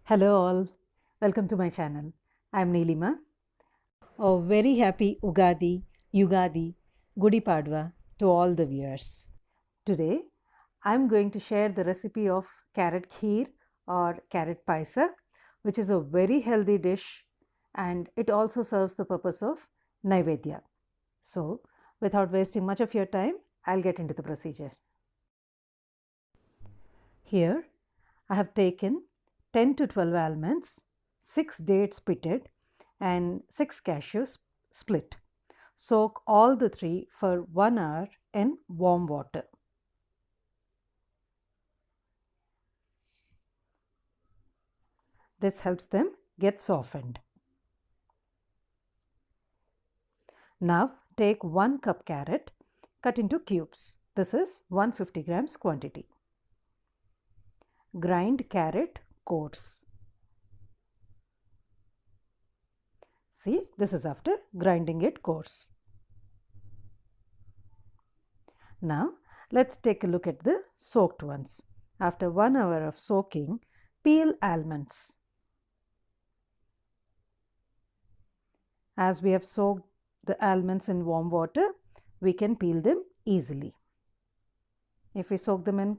Hello all, welcome to my channel. I am Neelima. A very happy Ugadi, Gudi Padwa to all the viewers. Today I am going to share the recipe of Carrot Kheer or Carrot Paisa, which is a very healthy dish and it also serves the purpose of Naivedya. So without wasting much of your time, I'll get into the procedure. Here I have taken 10 to 12 almonds, 6 dates pitted and 6 cashews split. Soak all the 3 for 1 hour in warm water. This helps them get softened. Now take 1 cup carrot, cut into cubes. This is 150 grams quantity. Grind carrot coarse. See, this is after grinding it coarse. Now, let's take a look at the soaked ones. After 1 hour of soaking, peel almonds. As we have soaked the almonds in warm water, we can peel them easily. If we soak them in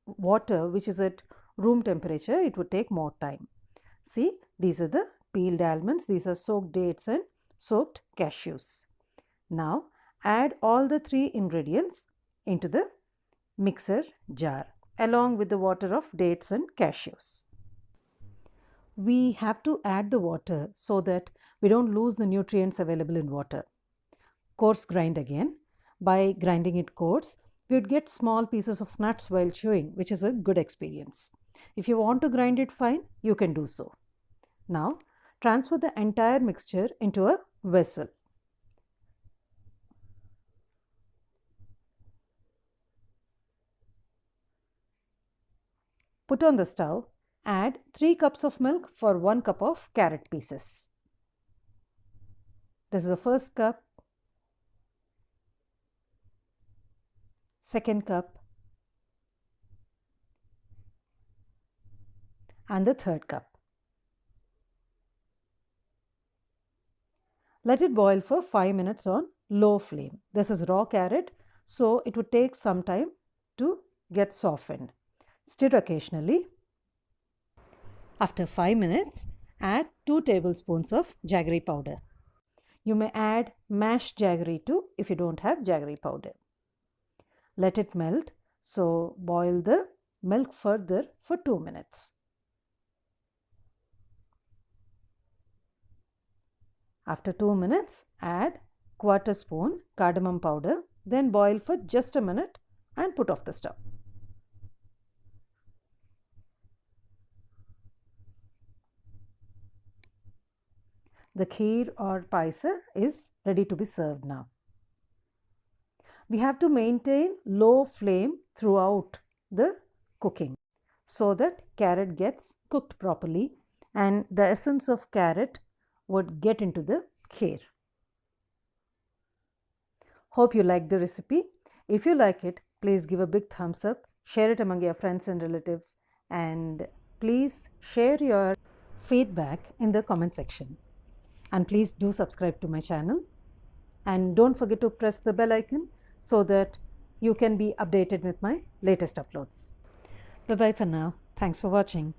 water which is at room temperature, it would take more time. See, these are the peeled almonds, these are soaked dates and soaked cashews. Now add all the 3 ingredients into the mixer jar along with the water of dates and cashews. We have to add the water so that we don't lose the nutrients available in water. Coarse grind again. By grinding it coarse, we would get small pieces of nuts while chewing, which is a good experience. If you want to grind it fine, you can do so. Now, transfer the entire mixture into a vessel. Put on the stove, add 3 cups of milk for 1 cup of carrot pieces. This is the first cup, second cup, and the third cup. Let it boil for 5 minutes on low flame. This is raw carrot, so it would take some time to get softened. Stir occasionally. After 5 minutes, add 2 tablespoons of jaggery powder. You may add mashed jaggery too if you don't have jaggery powder. Let it melt, so boil the milk further for 2 minutes. After 2 minutes, add quarter spoon cardamom powder, then boil for just a minute and put off the stove. The kheer or paisa is ready to be served now. We have to maintain low flame throughout the cooking so that carrot gets cooked properly and the essence of carrot would get into the kheer. Hope you like the recipe. If you like it, please give a big thumbs up, share it among your friends and relatives, and please share your feedback in the comment section. And please do subscribe to my channel and don't forget to press the bell icon so that you can be updated with my latest uploads. Bye bye for now. Thanks for watching.